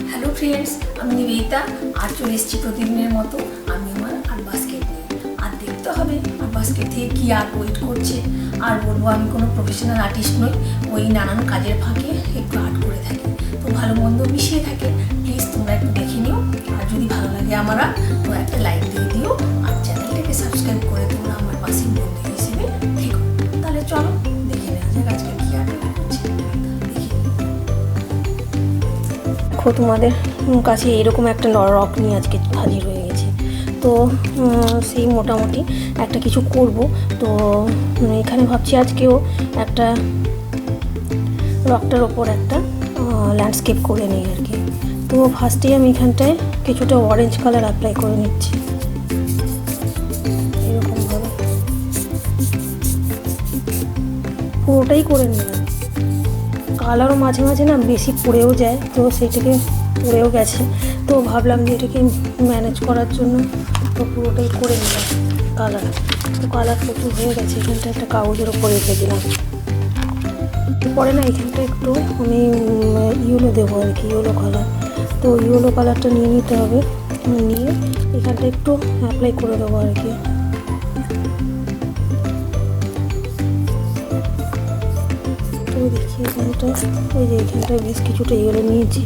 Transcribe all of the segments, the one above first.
Hello friends, আমি নিবেদিতা আর চলে এসেছি প্রতিদিনের মতো আমি আমার আর্ট বাস্কেট নিয়ে। আর দেখতে হবে আর্ট বাস্কেট থেকে কী আর্ট ওয়েট করছে। আর বলবো আমি কোনো প্রফেশনাল আর্টিস্ট নই, ওই নানান কাজের ফাঁকে একটু আর্ট করে থাকি, তো ভালো মন্দ মিশিয়ে থাকে। প্লিজ তোমরা একটু দেখে নিও, আর যদি ভালো লাগে আমার আর্ট তো একটা লাইক দিয়ে দিও, আর চ্যানেলটাকে সাবস্ক্রাইব করে তোমরা আমার পাশে বন্ধু হিসেবে থেকো। তাহলে চলো দেখে নেওয়া যাক আজকে কী আর্ট ওয়েট করছে। তোমাদের কাছে এরকম একটা রক নিয়ে আজকে হাজির হয়ে গেছে। তো সেই মোটামুটি একটা কিছু করব। তো এখানে ভাবছি আজকেও একটা রকটার ওপর একটা ল্যান্ডস্কেপ করে নিই আর কি। তো ফার্স্টেই আমি এখানটায় কিছুটা অরেঞ্জ কালার অ্যাপ্লাই করে নিচ্ছি এরকমভাবে, পুরোটাই করে নিলাম। কালারও মাঝে মাঝে না বেশি পড়েও যায়, তো সেইটাকে পড়েও গেছে, তো ভাবলাম যে এটাকে ম্যানেজ করার জন্য তো পুরোটাই করে নিলাম কালার। তো কালার প্রচুর হয়ে গেছে, এখানটা একটা কাগজের ওপর রেখে দিলাম। এরপরে না এখানটা একটু আমি ইয়েলো দেবো আর কি, ইয়েলো কালার। তো ইয়েলো কালারটা নিয়ে নিতে হবে, নিয়ে এখানটা একটু অ্যাপ্লাই করে দেবো আর কি। তো দেখি এখানটা, ওই যে এখানটায় বেশ কিছুটা ইয়েলো নিয়েছি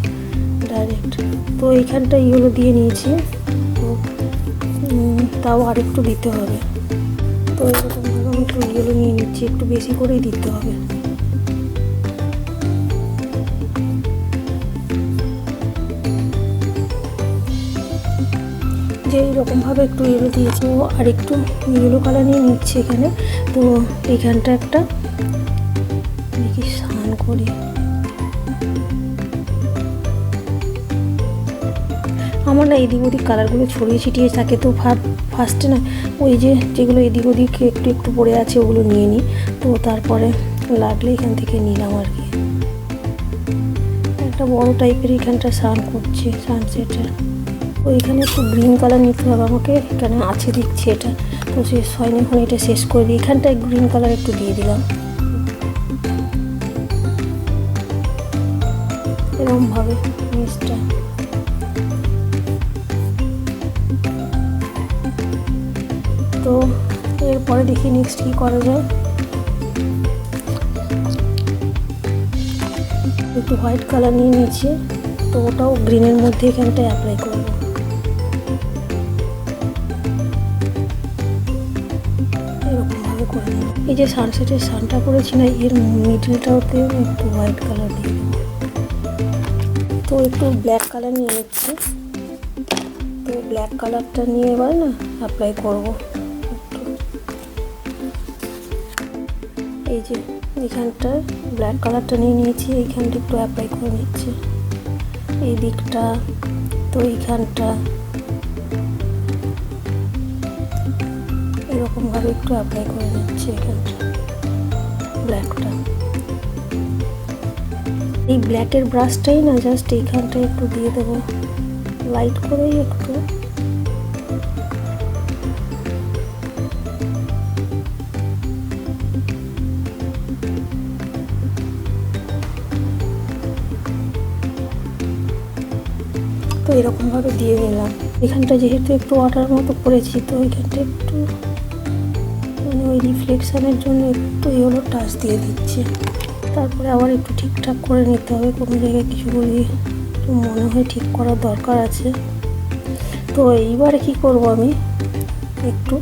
ডাইরেক্ট। তো এইখানটা ইয়েলো দিয়ে নিয়েছি, তো তাও আরেকটু দিতে হবে। তো এরকমভাবে আমি একটু ইয়েলো নিয়ে নিচ্ছি, একটু বেশি করেই দিতে হবে। যে এইরকমভাবে একটু ইয়েলো দিয়েছি, ও আর একটু ইয়েলো কালার নিয়ে নিচ্ছি এখানে। তো এইখানটা একটা দেখি স্নান করি। আমার না এদিক ওদিক কালারগুলো ছড়িয়ে ছিটিয়ে থাকে, তো ফার্স্টে না ওই যেগুলো এদিক ওদিক একটু একটু পড়ে আছে ওগুলো নিয়ে নিই, তো তারপরে লাগলে এখান থেকে নিলাম আর কি। একটা বড় টাইপের এখানটা স্নান করছে, সানসেটের। তো এখানে একটু গ্রিন কালার নিতে হবে আমাকে, এখানে আছে দিচ্ছি এটা, তো শেষ হয়নি, এখন এটা শেষ করে দিই। এখানটায় গ্রিন কালার একটু দিয়ে দিলাম এরকমভাবে জিনিসটা। তো এরপরে দেখি নেক্সট কী করা যায়। একটু হোয়াইট কালার নিয়ে নিয়েছি, তো ওটাও গ্রিনের মধ্যে এখানটায় অ্যাপ্লাই করব। এরকমভাবে করে নিই। এই যে সানসেটের সানটা করেছি না, এর মিডলটাতে একটু হোয়াইট কালার দিয়ে দেবো। তো একটু ব্ল্যাক কালার নিয়ে নিচ্ছি, তো ব্ল্যাক কালারটা নিয়ে এবার না অ্যাপ্লাই করবো। এই যে এখানটা ব্ল্যাক কালারটা নিয়ে নিয়েছি, এইখানটা একটু অ্যাপ্লাই করে নিচ্ছি এই দিকটা। তো এইখানটা এরকমভাবে একটু অ্যাপ্লাই করে নিচ্ছি এখানটা ব্ল্যাকটা। এই ব্ল্যাকের ব্রাশটাই না জাস্ট এইখানটা একটু দিয়ে দেবো লাইট করেই একটু। তো এরকমভাবে দিয়ে নিলাম। এখানটা যেহেতু একটু ওয়াটার মতো করেছি, তো এখানটা একটু মানে ওই রিফ্লেকশানের জন্য একটু ইয়েলো টাচ দিয়ে দিচ্ছি। তারপরে আবার একটু ঠিকঠাক করে নিতে হবে, কোনো জায়গায় কিছু যদি মনে হয় ঠিক করার দরকার আছে। তো এইবারে কি করব, আমি একটু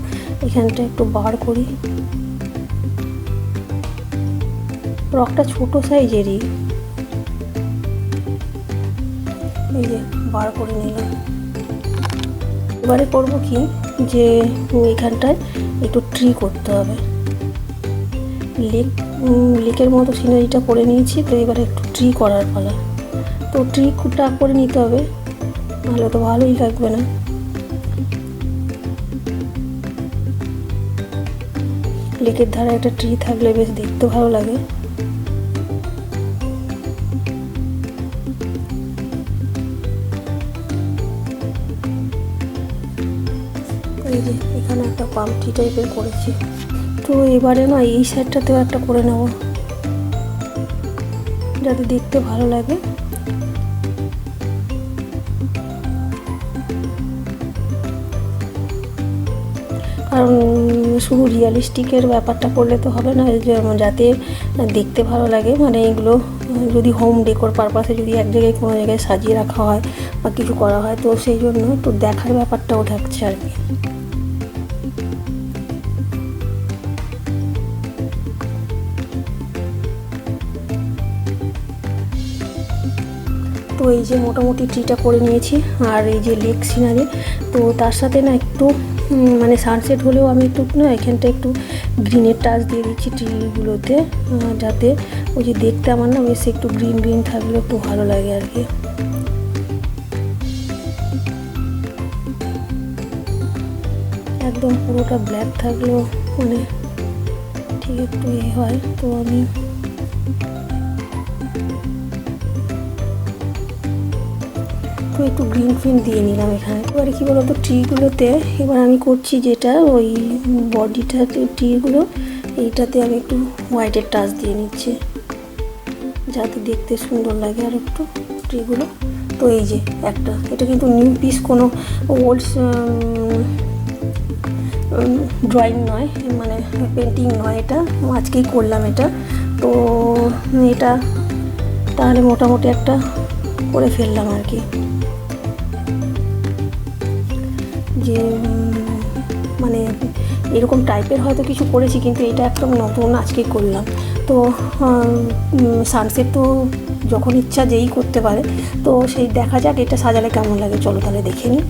এখানটা একটু বার করি। রকটা ছোট সাইজেরই, এই যে বার করে নিলাম। এবারে করব কি, যে এখানটায় একটু ট্রি করতে হবে। লেকের মতো সিনারিটা করে নিয়েছি, তো এবারে একটু ট্রি করার পালা। তো ট্রিটা করে নিতে হবে, নাহলে তো ভালোই লাগবে না। লেকের ধারে একটা ট্রি থাকলে বেশ দেখতে ভালো লাগে। এই যে এখানে একটা পাম্পটি টাইপের করেছি। তো এবারে না এই সাইডটাতেও একটা করে নেব যাতে দেখতে ভালো লাগে। কারণ শুধু রিয়ালিস্টিকের ব্যাপারটা করলে তো হবে না, যাতে দেখতে ভালো লাগে। মানে এগুলো যদি হোম ডেকোর পারপাসে যদি এক জায়গায় কোনো জায়গায় সাজিয়ে রাখা হয় বা কিছু করা হয়, তো সেই জন্য একটু দেখার ব্যাপারটাও থাকছে আর কি। তো এই যে মোটামুটি ট্রিটা করে নিয়েছি, আর এই যে লেক সিনারি, তো তার সাথে না একটু মানে সানসেট হলেও আমি একটু না এখানটা একটু গ্রিনের টাচ দিয়ে দিচ্ছি ট্রিগুলোতে, যাতে ওই যে দেখতে আমার না বেশ একটু গ্রিন গ্রিন থাকলে একটু ভালো লাগে আর কি। একদম পুরোটা ব্ল্যাক থাকলেও মানে ঠিক একটু হয়। তো আমি তো একটু গ্রিন ফিন দিয়ে নিলাম এখানে। এবারে কী বলতো ট্রিগুলোতে এবার আমি করছি যেটা ওই বডিটাতে ট্রিগুলো এইটাতে আমি একটু হোয়াইটের টাচ দিয়ে নিচ্ছি যাতে দেখতে সুন্দর লাগে আর একটু ট্রিগুলো। তো এই যে একটা, এটা কিন্তু নিউ পিস, কোনো ওল্ড ড্রয়িং নয়, মানে পেন্টিং নয়, এটা আজকেই করলাম এটা। তো এটা তাহলে মোটামুটি একটা করে ফেললাম আর কি, যে মানে এরকম টাইপের হয়তো কিছু করেছি, কিন্তু এটা একদম নতুন আজকেই করলাম। তো সানসেট তো যখন ইচ্ছা যেই করতে পারে, তো সেই দেখা যাক এটা সাজালে কেমন লাগে। চলো তাহলে দেখে নিই।